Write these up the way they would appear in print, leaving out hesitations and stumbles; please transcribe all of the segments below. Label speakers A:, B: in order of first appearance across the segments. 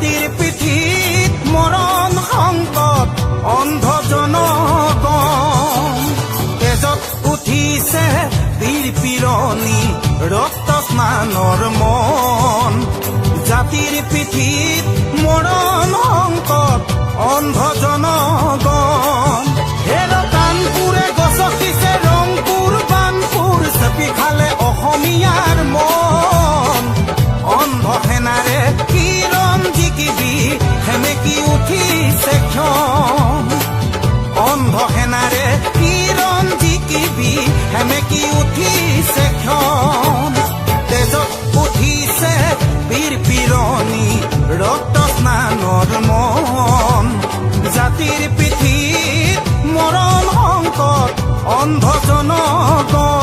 A: জাতিৰ পিঠিত মৰণ সংকট অন্ধ জনগণ তেজত উঠিছে বীৰ পিৰণি ৰক্ত স্নানৰ মন জাতিৰ পিঠিত মৰণ সংকট অন্ধ জনগণ হেৰ কাণপুৰে গছকিছে ৰংপুৰ বানপুৰ চেপি খালে অসমীয়াৰ মন অন্ধ সেনাৰে কিৰণ জিকিবি সেমেকি উঠিছে ক্ষণ অন্ধ সেনাৰে কিৰণ জিকিবি সেমেকি উঠিছে ক্ষণ তেজত উঠিছে বীৰ পিৰণি ৰক্ত স্নানৰ মন জাতিৰ পিঠিত মৰণ সংকট অন্ধ জনগণ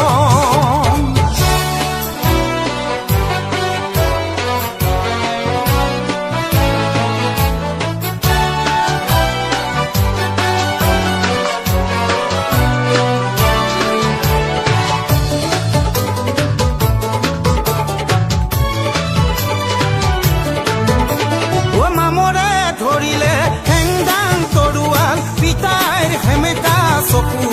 A: ধৰিলে হেংদাং তৰোৱাল পিতাইৰ সেমেকা চকু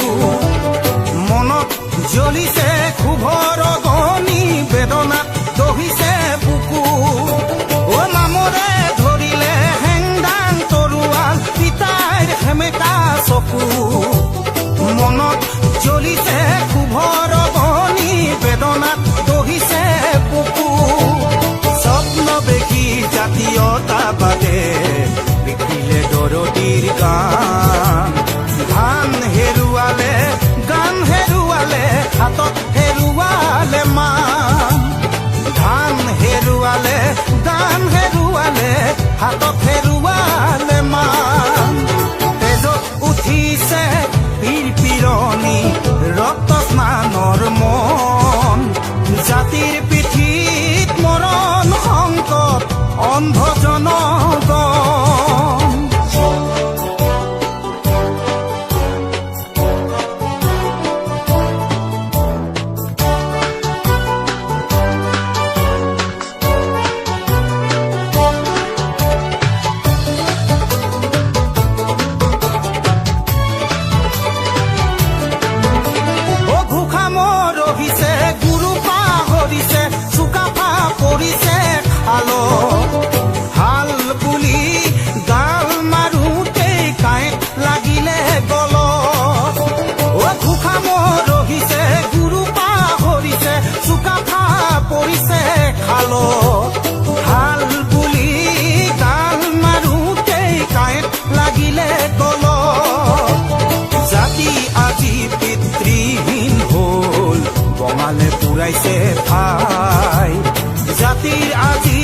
A: মনত জ্বলিছে ক্ষোভৰ অগ্নি বেদনাত দহিছে বুকু অ মামৰে ধৰিলে হেংদাং তৰোৱাল পিতাইৰ সেমেকা চকু মনত জ্বলিছে ক্ষোভৰ অগ্নি বেদনাত দহিছে বুকু স্বপ্ন দেখি জাতীয়তাবাদে বিকিলে দৰদীৰ গান ধান হেৰুৱালে গান হেৰুৱালে হাতত হেৰুৱালে মান ধান হেৰুৱালে গান হেৰুৱালে হাতত হেৰুৱালে মান তেজত উঠিছে বীৰ পিৰণি ৰক্ত স্নানৰ মন জাতিৰ পিঠিত মৰণ সংকট অন্ধ জনগণ ৰহিছে গুৰু পাহৰিছে চুকাফা পৰিছে খালত হাল বুলি গাল মাৰোতে কাঁইট লাগিলে গলত অ ঘোষাম ৰহিছে গুৰু পাহৰিছে চুকাফা পৰিছে খালত হাল বুলি গাল মাৰোতে কাঁইট লাগিলে গলত জাতি আজি পিতৃহীন হ'ল বঙালে পুৰাইছে ঠাই জাতিৰ আজি